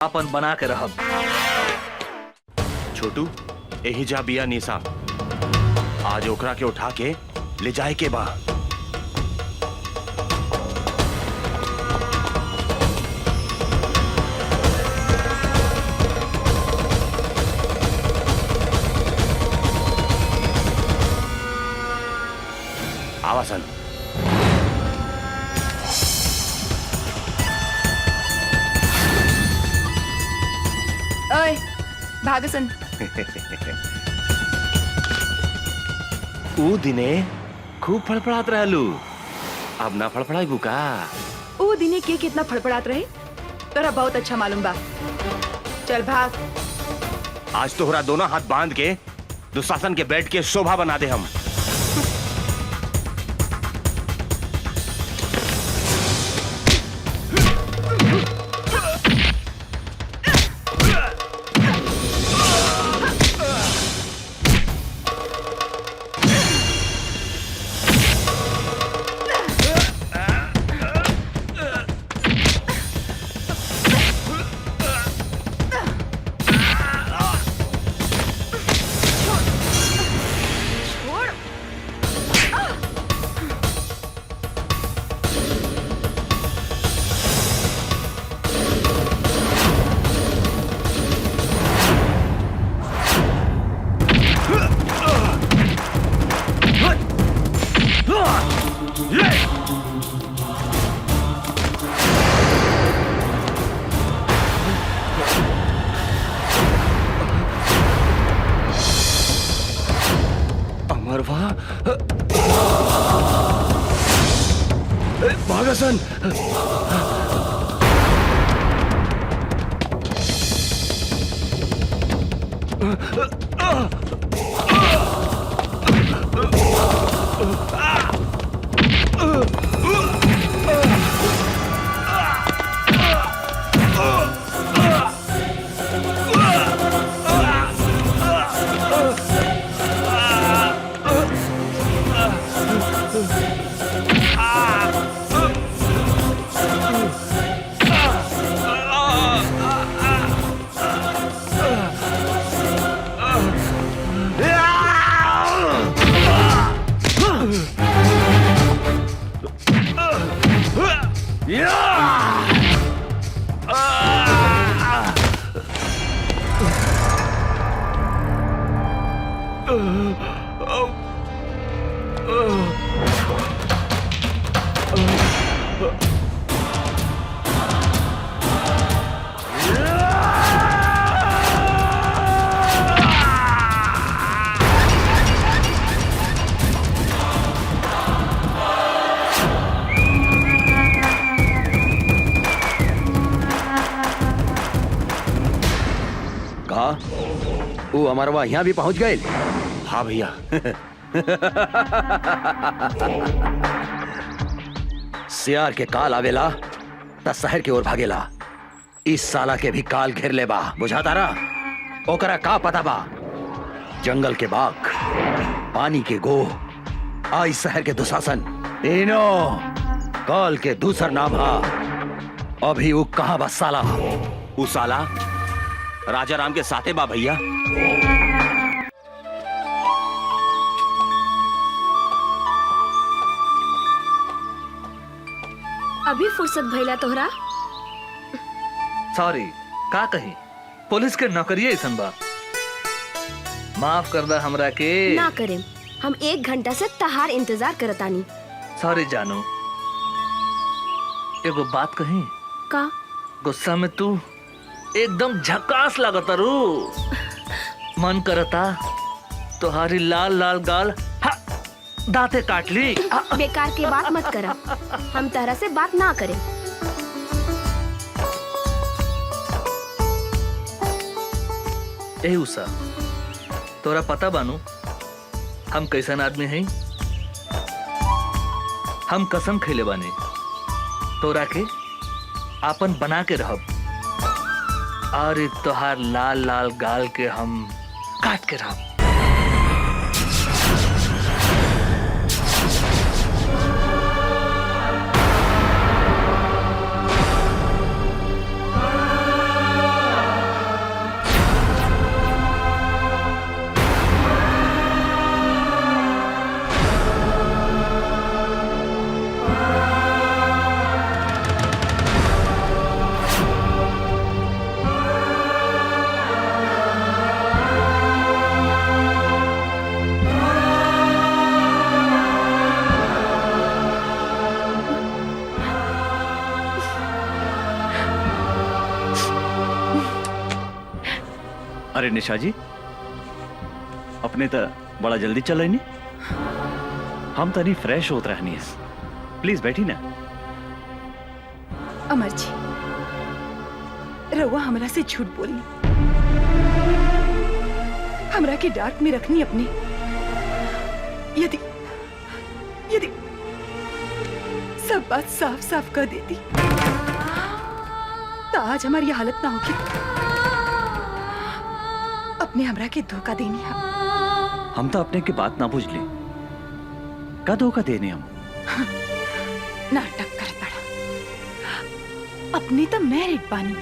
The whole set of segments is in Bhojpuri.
अपन बना के रहब। छोटू यही जा बिया निशा, आज ओकरा के उठा के ले जाए के बा। आवासन ओए भागसन। ऊ दिने खूब फड़फड़ात रहलू, अब ना फड़फड़ाई बुका। ओ दिने के कितना फड़फड़ात रहे तोरा बहुत अच्छा मालूम बा। चल भाग। आज तोहरा दोनों हाथ बांध के दुशासन के बेड के शोभा बना दे हम। अमरवा भागसन। वो अमरवा यहाँ भी पहुंच गए। हाँ भैया। सियार के काल आवेला त शहर की ओर भागेला। इस साला के भी काल घेर ले बा, बुझाता रहा। ओकरा का पता बा, जंगल के बाघ, पानी के गो, आई शहर के दुशासन, तीनों काल के दूसर नाम हा। अभी वो कहाँ बा साला? वो साला राजा राम के साथे बा भैया। अभी फुर्सत भइला तोहरा? सॉरी, का कही, पुलिस के नौकरी ऐसन बा। माफ कर दा हमरा के। ना करें, हम 1 घंटा से तहार इंतजार करतानी। सॉरी जानू, एगो बात कही। का? गुस्सा में तू एकदम झकास लगता रू। मन करता तुम्हारी लाल लाल गाल दांते काट ली। बेकार की बात मत करा, हम तरह से बात ना करें। ए उषा, तोरा पता बानू हम कैसन आदमी हैं? हम कसम खैले बानी तोरा के आपन बना के रहब, और तोहार लाल लाल गाल के हम काट के रहब। अरे निशा जी, अपने तो बड़ा जल्दी चल रही हम तनी फ्रेश होत रहनी है। प्लीज बैठी ना। अमर जी, रउआ हमरा से झूठ बोली, हमरा के डार्क में रखनी अपनी। यदि यदि सब बात साफ साफ कर देती तो आज हमारी हालत ना होगी। अपने हमरा के धोखा देनी है। हम तो अपने की बात ना बुझ ली, का धोखा देने हम? नाटक कर पड़ा। अपने तो मैरिड बानी।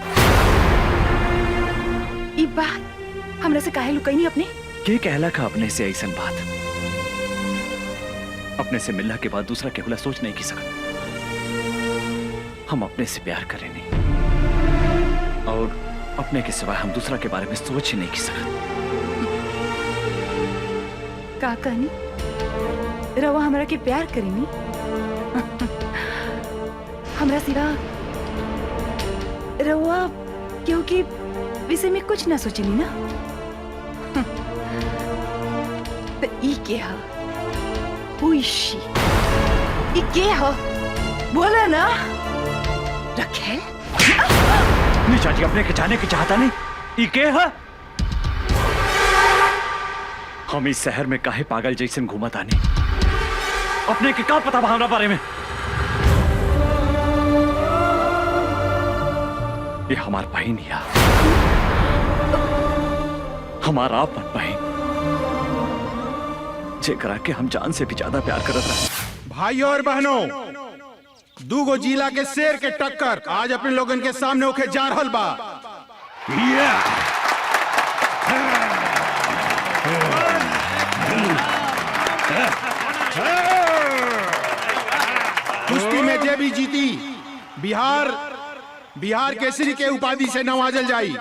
ई बात हमरा से काहे लुकाई नहीं अपने? के कहला का अपने से ऐसा बात? अपने से मिलने के बाद दूसरा केवला सोच नहीं की सकत। हम अपने से प्यार करें नहीं, और अपने के सिवाय हम दूसरा के बारे में सोच ही नहीं की सकत। का कहनी? रवा हमरा के प्यार करेनी? हमरा सिवा रवा क्योंकि विषय में कुछ ना सोचनी ना। तो ई के हा? Who is she? ई के हा? बोला ना। रखेल? निशा जी, अपने के जाने की चाहता नहीं। ई के है? हम इस शहर में काहे पागल जैसे घूमत आने? अपने के का पता हमारा बारे में? ये हमार बहन है, हमारा आपन बहन, जेकरा के हम जान से भी ज्यादा प्यार करत रहे। भाइयों और बहनों, दूगो जिला के शेर के टक्कर आज अपने लोगन के सामने होके जा रहल बा। कुश्ती में जे भी जीती बिहार केसरी के उपाधि से नवाजल जाई।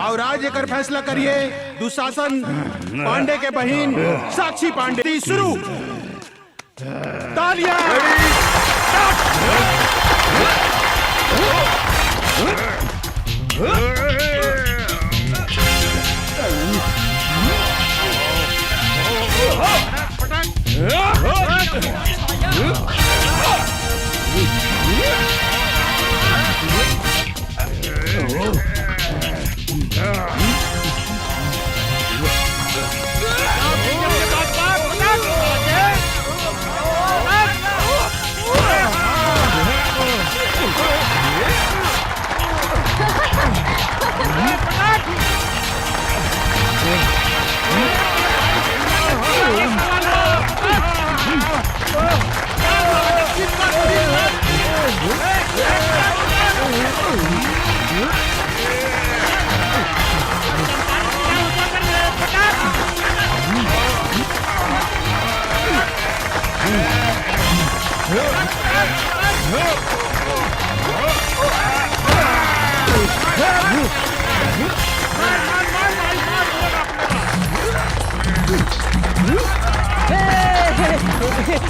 और आज एकर फैसला करिए दुशासन पांडे के बहन साक्षी पांडे। शुरू। तालियां।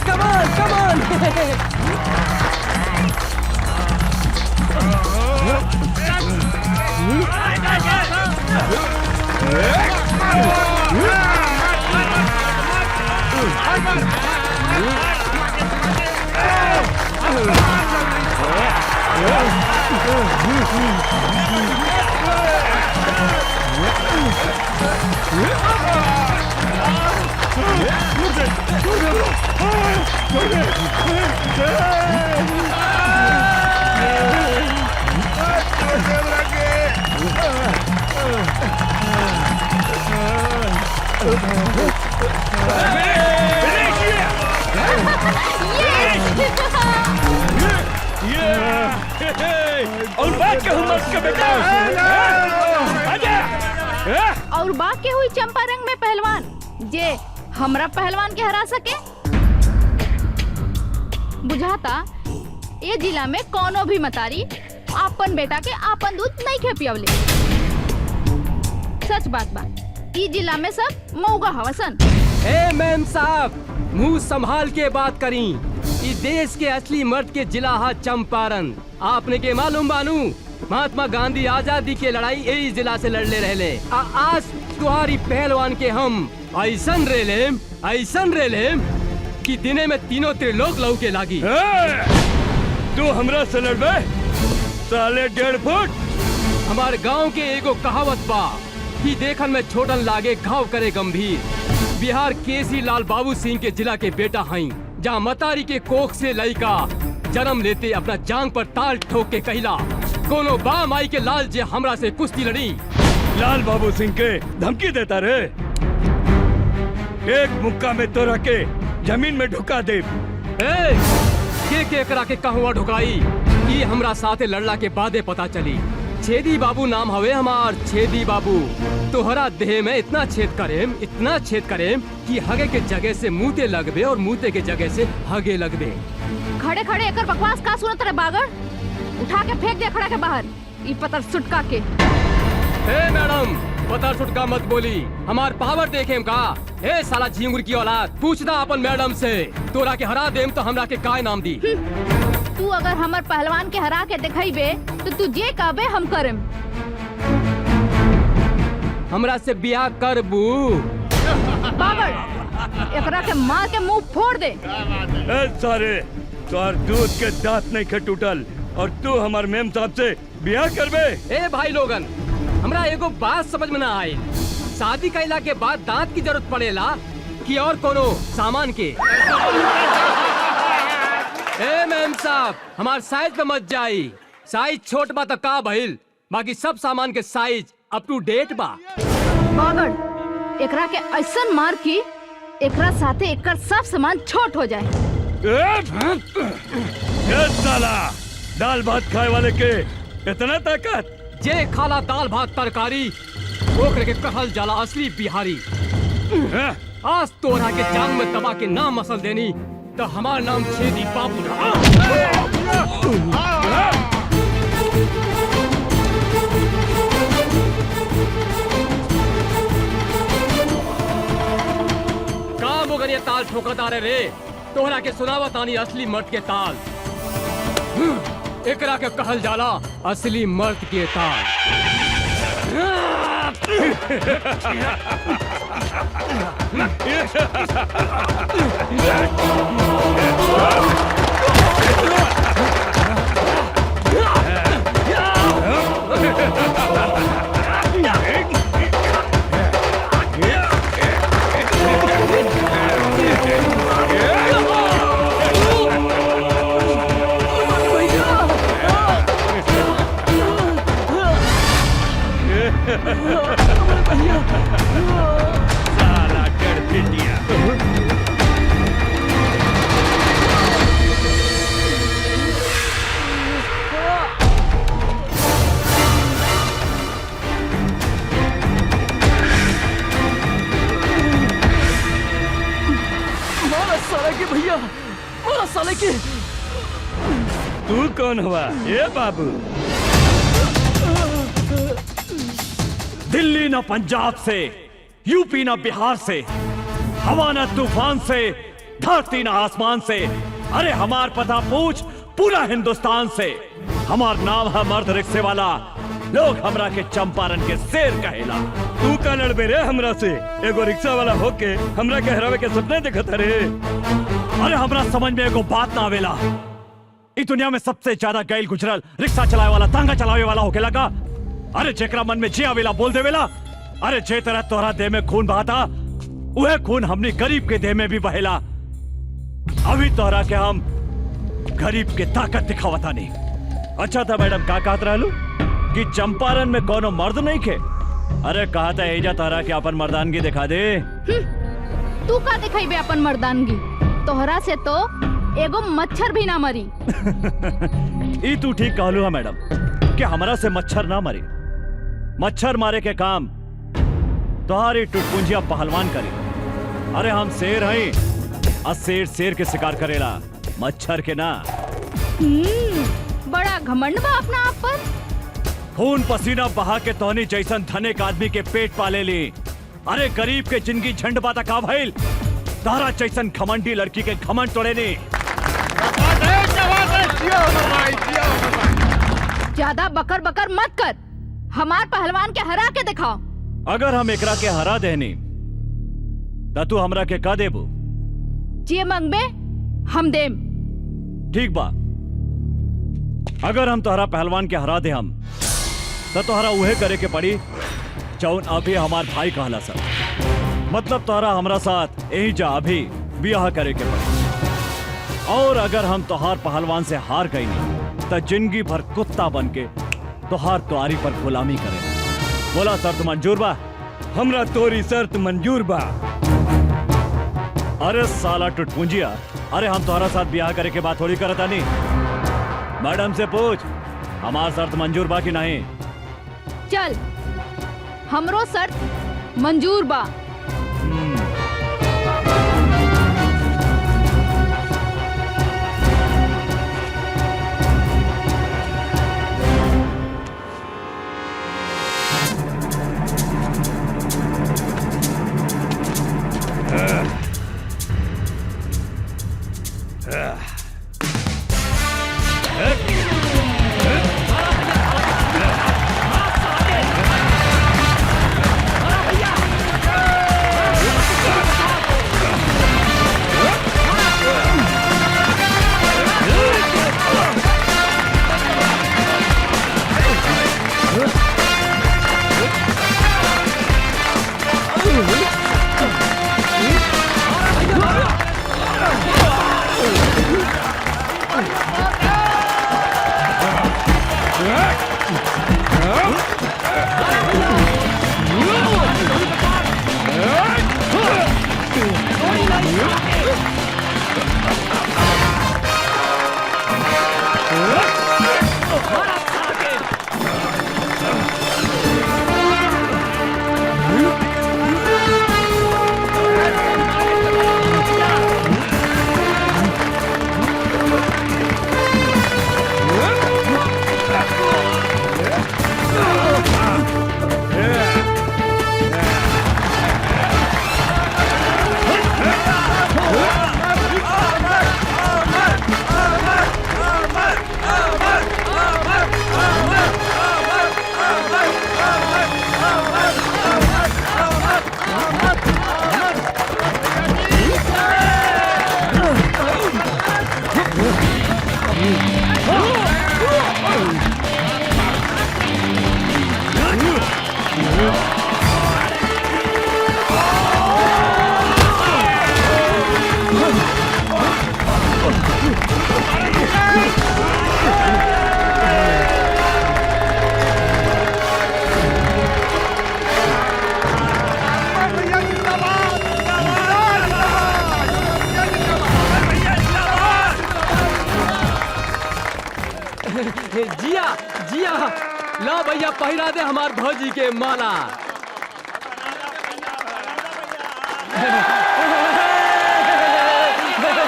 Come on, come on! और बात कहूँ मत का बेटा। और बात के हुई चंपारंग में पहलवान जे हमरा पहलवान के हरा सके। बुझाता ये जिला में कोनो भी मतारी आपन बेटा के आपन दूध नहीं खे पियवले। सच बात बा, ई जिला में सब मऊगा हवसन। ए मैम साहब, मुंह संभाल के बात करी। इस देश के असली मर्द के जिला हा चंपारण। आपने के मालूम बानू महात्मा गांधी आजादी के लड़ाई यही जिला से लड़ले रहले। आज तुम्हारी पहलवान के हम ऐसन रेलेम कि दिने में तीनों त्रिलोक लौके लागी। तू हमरा से लड़बे साले 1.5 फुट। हमारे गांव के एगो कहावत बा कि देखन में छोटन लागे घाव करे गंभीर। बिहार केसी लाल बाबू सिंह के जिला के बेटा हई, जहाँ मतारी के कोख से लड़का जन्म लेते अपना जांग पर ताल ठोक के कहला कोनो बा माई के लाल जे हमरा से कुश्ती लड़ी। लाल बाबू सिंह के धमकी देता रे, एक मुक्का में तोरा के जमीन में ढुका दे। के करा के कहवा ढुकाई ये हमरा साथे लड़ला के बादे पता चली। छेदी बाबू नाम हवे हमार, छेदी बाबू। तोहरा देह में इतना छेद करेम कि हगे के जगह से मुँहते लगबे और मुँहते के जगह से हगे लगबे। खड़े खड़े एकर बकवास का सुनत रे बागड़? उठा के फेंक दे खड़ा के बाहर ई पतर सुटका के। मैडम पतर सुटका मत बोली, हमार पावर देखेम का। साला झिंगुर की औलाद, पूछना अपन मैडम से। तोरा के हरा देम तो हमरा के काय नाम दी। तू अगर हमर पहलवान के हरा के दिखाईबे तो तू जे कहबे हम करम। हमरा से बियाह करबू? बागड़ एकरा के मार के मुंह फोड़ दे। सारे तोर दूध के दांत नहीं खे टूटल और तू हमार मेम साहब से बियाह करबे? भाई लोगन, हमरा एगो बात समझ में ना आई। शादी कैला के बाद दांत की जरूरत पड़ेला कि और कोनो सामान के? मेम साहब हमार साइज पे मत जाई। साइज छोट बा तो का भइल, बाकी सब सामान के साइज अप टू डेट बा। बागड़ एकरा के ऐसन मार की एकरा साथे एकर सब सामान छोट हो जाए। साला दाल भात खाए वाले के इतना ताकत? जे खाला दाल भात तरकारी ओकरे के कहल जाला असली बिहारी। आज तोरा के जांग में दबा के नाम मसल देनी तो हमार नाम छेदी बाबू रहा। काम अगर ये ताल ठोकदारे रे, तोहरा के सुनावत आनी असली मर्द के ताल। एकरा के कहल जाला असली मर्द के ताल। साला कर दिया। मारा साले के भैया, मारा साले के। तू कौन हुआ? ये बाबू दिल्ली न पंजाब से, यूपी न बिहार से, हवा न तूफान से, धरती न आसमान से, अरे हमार पता पूछ पूरा हिंदुस्तान से। हमार नाम है मर्द रिक्शे वाला, लोग हमरा के चंपारण के शेर कहेला। तू का लड़बे रे हमरा से? एगो रिक्शा वाला होके हमरा के हरावे के सपने देखत रे? अरे हमरा समझ में एगो बात ना आवेला, इस दुनिया में सबसे ज्यादा गैल गुजरल रिक्शा चलावे वाला, तांगा चलावे वाला होके लगा। अरे जेकरा मन में जे आवेला बोल देवेला। अरे जे तरह तोहरा देह में खून बहाता वह खून हमने गरीब के देह में भी बहेला। अभी तोहरा के हम गरीब के ताकत दिखावता नहीं। अच्छा था मैडम, का कहत रहलू कि चंपारण में कोनो मर्द नहीं खे? अरे कहा था एजा तोहरा के अपन मर्दानगी दिखा दे। तू का दिखाई अपन मर्दानगी? तोहरा से तो एगो मच्छर भी ना मरी। ई तू ठीक कहलू है मैडम कि हमरा से मच्छर ना मरी। मच्छर मारे के काम तुम्हारी टुटपुंजिया पहलवान करी। अरे हम शेर हैं और शेर शेर के शिकार करेला, मच्छर के ना। बड़ा घमंड बा अपना आप पर। खून पसीना बहा के तोहनी जैसन धनिक आदमी के पेट पाले ली। अरे गरीब के जिंदगी झंड बाता का भइल, तारा जैसन घमंडी लड़की के घमंड तोड़े नी। ज्यादा बकर बकर मत कर, हमार पहलवान के हरा के दिखाओ। अगर हम एकरा के हरा देनी त तू हमरा के का देबू? जे मंगबे हम देम। ठीक बा, अगर हम तोहरा पहलवान के हरा दे हम तो तोहरा उहे करे के पड़ी जौन अभी हमार भाई कहला सर। मतलब तोहरा हमरा साथ यही जा अभी ब्याह करे के पड़ी। और अगर हम तोहार पहलवान से हार गई नहीं तो जिंदगी भर कुत्ता बन के तोहार तुआरी पर गुलामी करे। बोला शर्त मंजूर बा? हमरा तोरी शर्त मंजूर बा। अरे साला टुटपुंजिया, अरे हम तोहरा साथ ब्याह करे के बात थोड़ी करता नहीं। मैडम से पूछ हमार शर्त मंजूर बा कि नहीं। चल, हमरो शर्त मंजूर बा। जिया जिया, ला भैया पहिरा दे हमार भौजी के माला।